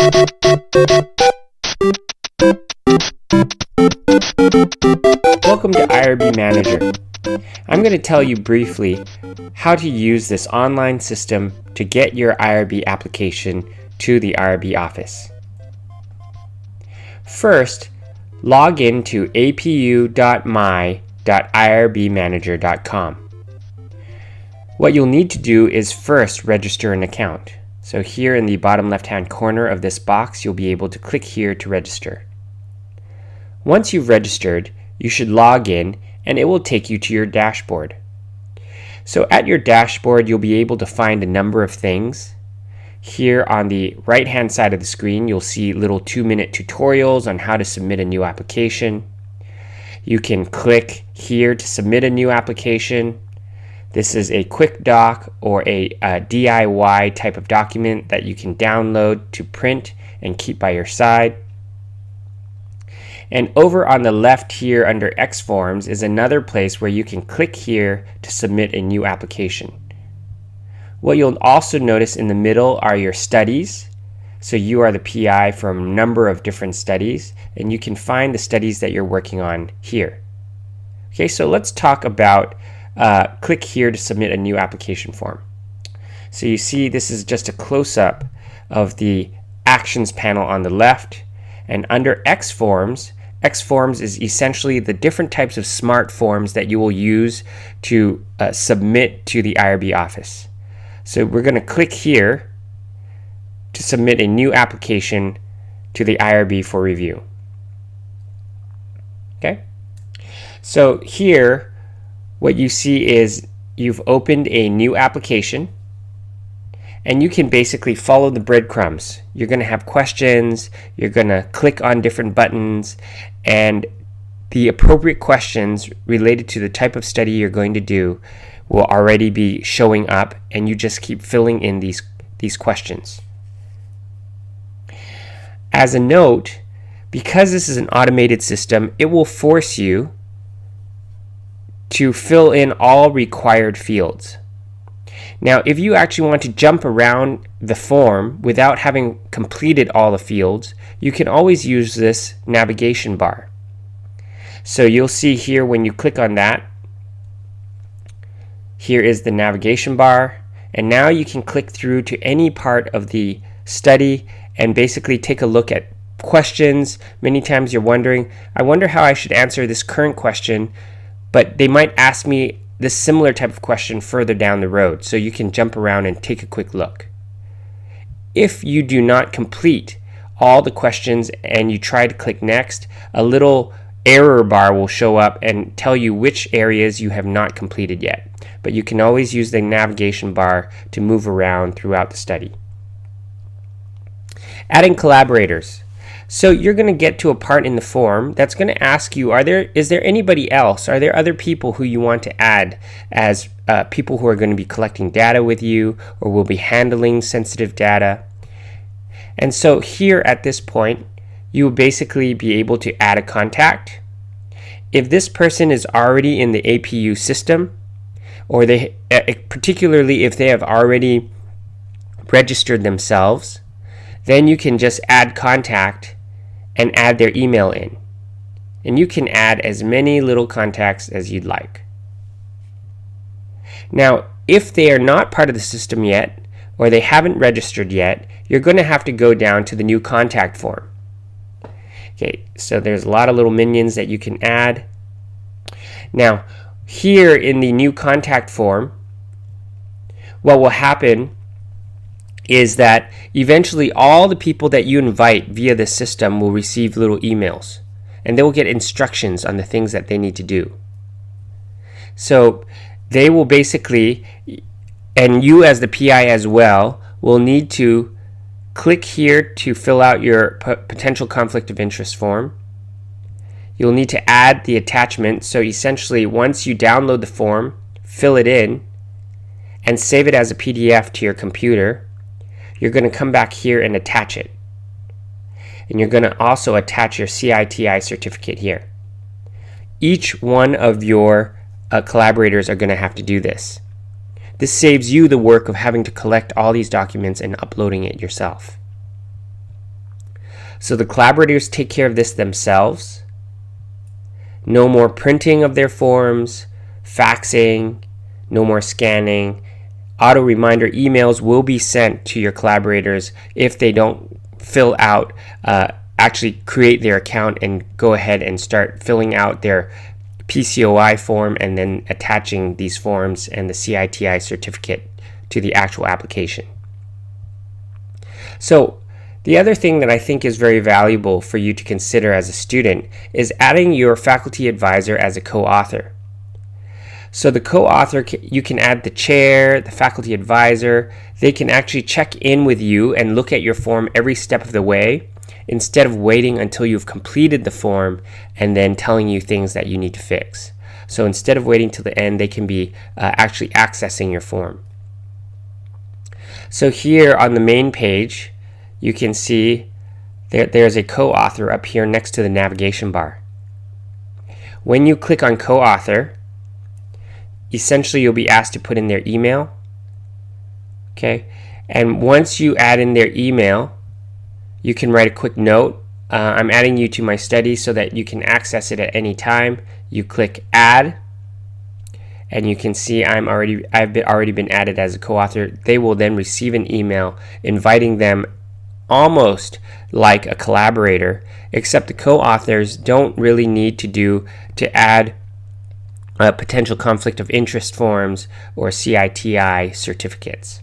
Welcome to IRBmanager. I'm going to tell you briefly how to use this online system to get your IRB application to the IRB office. First, log in to apu.my.irbmanager.com. What you'll need to do is first register an account. So here in the bottom left-hand corner of this box, you'll be able to click here to register. Once you've registered, you should log in and it will take you to your dashboard. So at your dashboard, you'll be able to find a number of things. Here on the right-hand side of the screen, you'll see little 2-minute tutorials on how to submit a new application. You can click here to submit a new application. This is a quick doc or a DIY type of document that you can download to print and keep by your side. And over on the left here under X Forms is another place where you can click here to submit a new application. What you'll also notice in the middle are your studies. So you are the PI from a number of different studies, and you can find the studies that you're working on here. Okay, so let's talk about click here to submit a new application form. So you see this is just a close-up of the actions panel on the left, and under X Forms is essentially the different types of smart forms that you will use to submit to the IRB office. So we're going to click here to submit a new application to the IRB for review. Okay, so here what you see is you've opened a new application, and you can basically follow the breadcrumbs. You're going to have questions, you're going to click on different buttons, and the appropriate questions related to the type of study you're going to do will already be showing up, and you just keep filling in these questions. As a note, because this is an automated system, it will force you to fill in all required fields. Now, if you actually want to jump around the form without having completed all the fields, you can always use this navigation bar. So you'll see here when you click on that, here is the navigation bar, and now you can click through to any part of the study and basically take a look at questions. Many times you're wondering, I wonder how I should answer this current question, but they might ask me this similar type of question further down the road, so you can jump around and take a quick look. If you do not complete all the questions and you try to click next, a little error bar will show up and tell you which areas you have not completed yet. But you can always use the navigation bar to move around throughout the study. Adding collaborators. So you're going to get to a part in the form that's going to ask you, is there anybody else? Are there other people who you want to add as people who are going to be collecting data with you or will be handling sensitive data? And so here at this point, you will basically be able to add a contact. If this person is already in the APU system, or particularly if they have already registered themselves, then you can just add contact and add their email in. And you can add as many little contacts as you'd like. Now, if they are not part of the system yet, or they haven't registered yet, you're going to have to go down to the new contact form. Okay, so there's a lot of little minions that you can add. Now, here in the new contact form, what will happen is that eventually all the people that you invite via the system will receive little emails, and they will get instructions on the things that they need to do. So they will basically, and you as the PI as well, will need to click here to fill out your potential conflict of interest form. You'll need to add the attachment. So essentially, once you download the form, fill it in, and save it as a PDF to your computer, you're going to come back here and attach it. And you're going to also attach your CITI certificate here. Each one of your collaborators are going to have to do this. This saves you the work of having to collect all these documents and uploading it yourself. So the collaborators take care of this themselves. No more printing of their forms, faxing, no more scanning. Auto reminder emails will be sent to your collaborators if they don't fill out, actually create their account and go ahead and start filling out their PCOI form and then attaching these forms and the CITI certificate to the actual application. So the other thing that I think is very valuable for you to consider as a student is adding your faculty advisor as a co-author. So the co-author, you can add the chair, the faculty advisor. They can actually check in with you and look at your form every step of the way instead of waiting until you've completed the form and then telling you things that you need to fix. So instead of waiting till the end, they can be actually accessing your form. So here on the main page, you can see that there's a co-author up here next to the navigation bar. When you click on co-author, essentially you'll be asked to put in their email. Okay, and once you add in their email, you can write a quick note. I'm adding you to my study so that you can access it at any time. You click add, and you can see I've already been added as a co-author. They will then receive an email inviting them almost like a collaborator, except the co-authors don't really need to add potential conflict of interest forms or CITI certificates.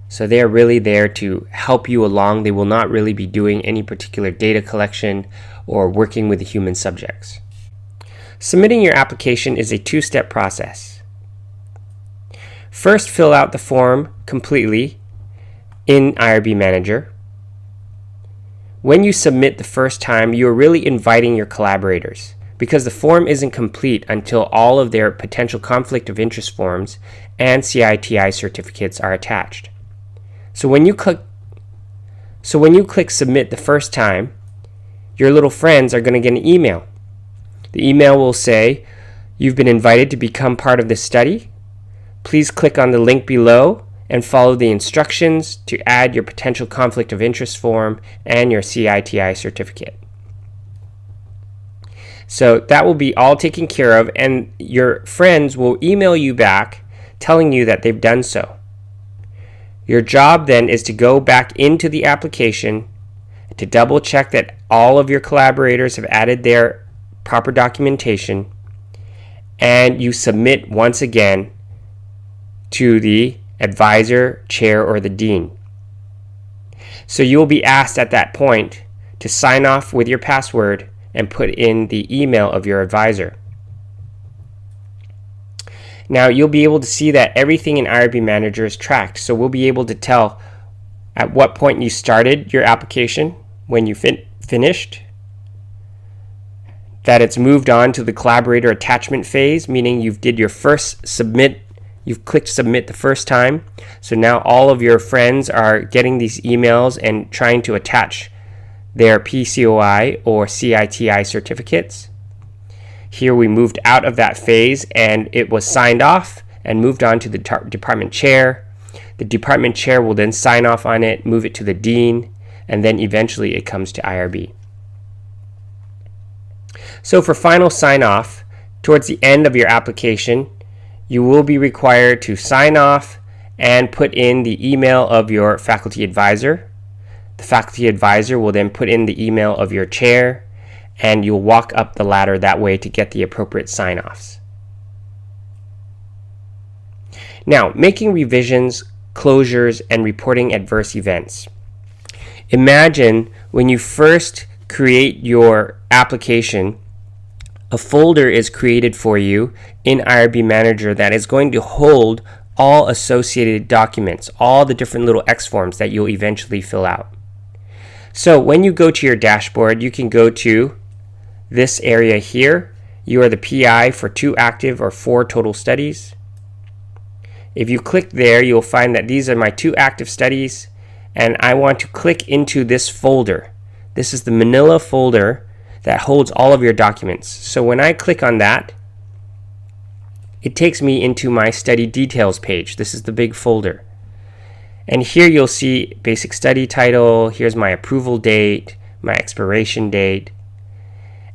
So they're really there to help you along. They will not really be doing any particular data collection or working with the human subjects. Submitting your application is a two-step process. First, fill out the form completely in IRBmanager. When you submit the first time, you're really inviting your collaborators because the form isn't complete until all of their potential conflict of interest forms and CITI certificates are attached. So when you click submit the first time, your little friends are going to get an email. The email will say, "You've been invited to become part of this study. Please click on the link below and follow the instructions to add your potential conflict of interest form and your CITI certificate." So that will be all taken care of, and your friends will email you back telling you that they've done so. Your job then is to go back into the application to double check that all of your collaborators have added their proper documentation, and you submit once again to the advisor, chair, or the dean. So you will be asked at that point to sign off with your password and put in the email of your advisor. Now you'll be able to see that everything in IRBmanager is tracked, so we'll be able to tell at what point you started your application, when you finished, that it's moved on to the collaborator attachment phase, meaning you've clicked submit the first time. So now all of your friends are getting these emails and trying to attach their PCOI or CITI certificates. Here we moved out of that phase and it was signed off and moved on to the department chair. The department chair will then sign off on it, move it to the dean, and then eventually it comes to IRB. So for final sign off, towards the end of your application, you will be required to sign off and put in the email of your faculty advisor. The faculty advisor will then put in the email of your chair, and you'll walk up the ladder that way to get the appropriate sign-offs. Now, making revisions, closures, and reporting adverse events. Imagine when you first create your application, a folder is created for you in IRBmanager that is going to hold all associated documents, all the different little X forms that you'll eventually fill out. So when you go to your dashboard, you can go to this area here. You are the PI for 2 active or 4 total studies. If you click there, you'll find that these are my 2 active studies, and I want to click into this folder. This is the manila folder that holds all of your documents. So when I click on that, it takes me into my study details page. This is the big folder. And here you'll see basic study title, here's my approval date, my expiration date,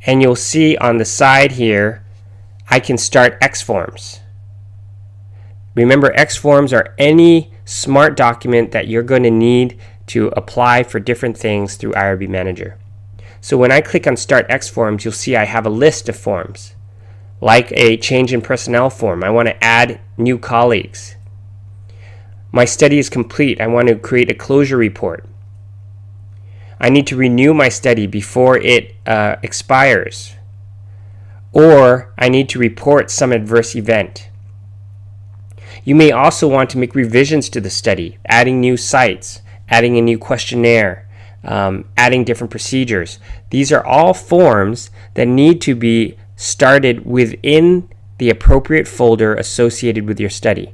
and you'll see on the side here I can start X forms. Remember, X forms are any smart document that you're going to need to apply for different things through IRBmanager. So when I click on Start X Forms, you'll see I have a list of forms. Like a change in personnel form, I want to add new colleagues. My study is complete, I want to create a closure report. I need to renew my study before it expires. Or I need to report some adverse event. You may also want to make revisions to the study, adding new sites, adding a new questionnaire, adding different procedures. These are all forms that need to be started within the appropriate folder associated with your study.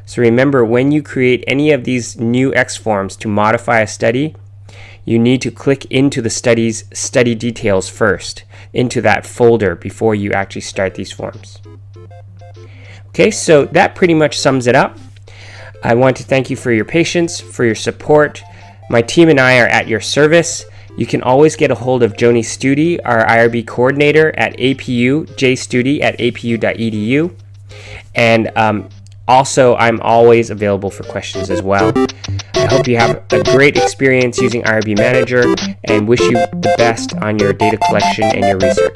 So remember, when you create any of these new X forms to modify a study, you need to click into the study's study details first, into that folder, before you actually start these forms. Okay, so that pretty much sums it up. I want to thank you for your patience, for your support. My team and I are at your service. You can always get a hold of Joni Studi, our IRB coordinator, at jstudi@apu.edu. And also, I'm always available for questions as well. I hope you have a great experience using IRBmanager and wish you the best on your data collection and your research.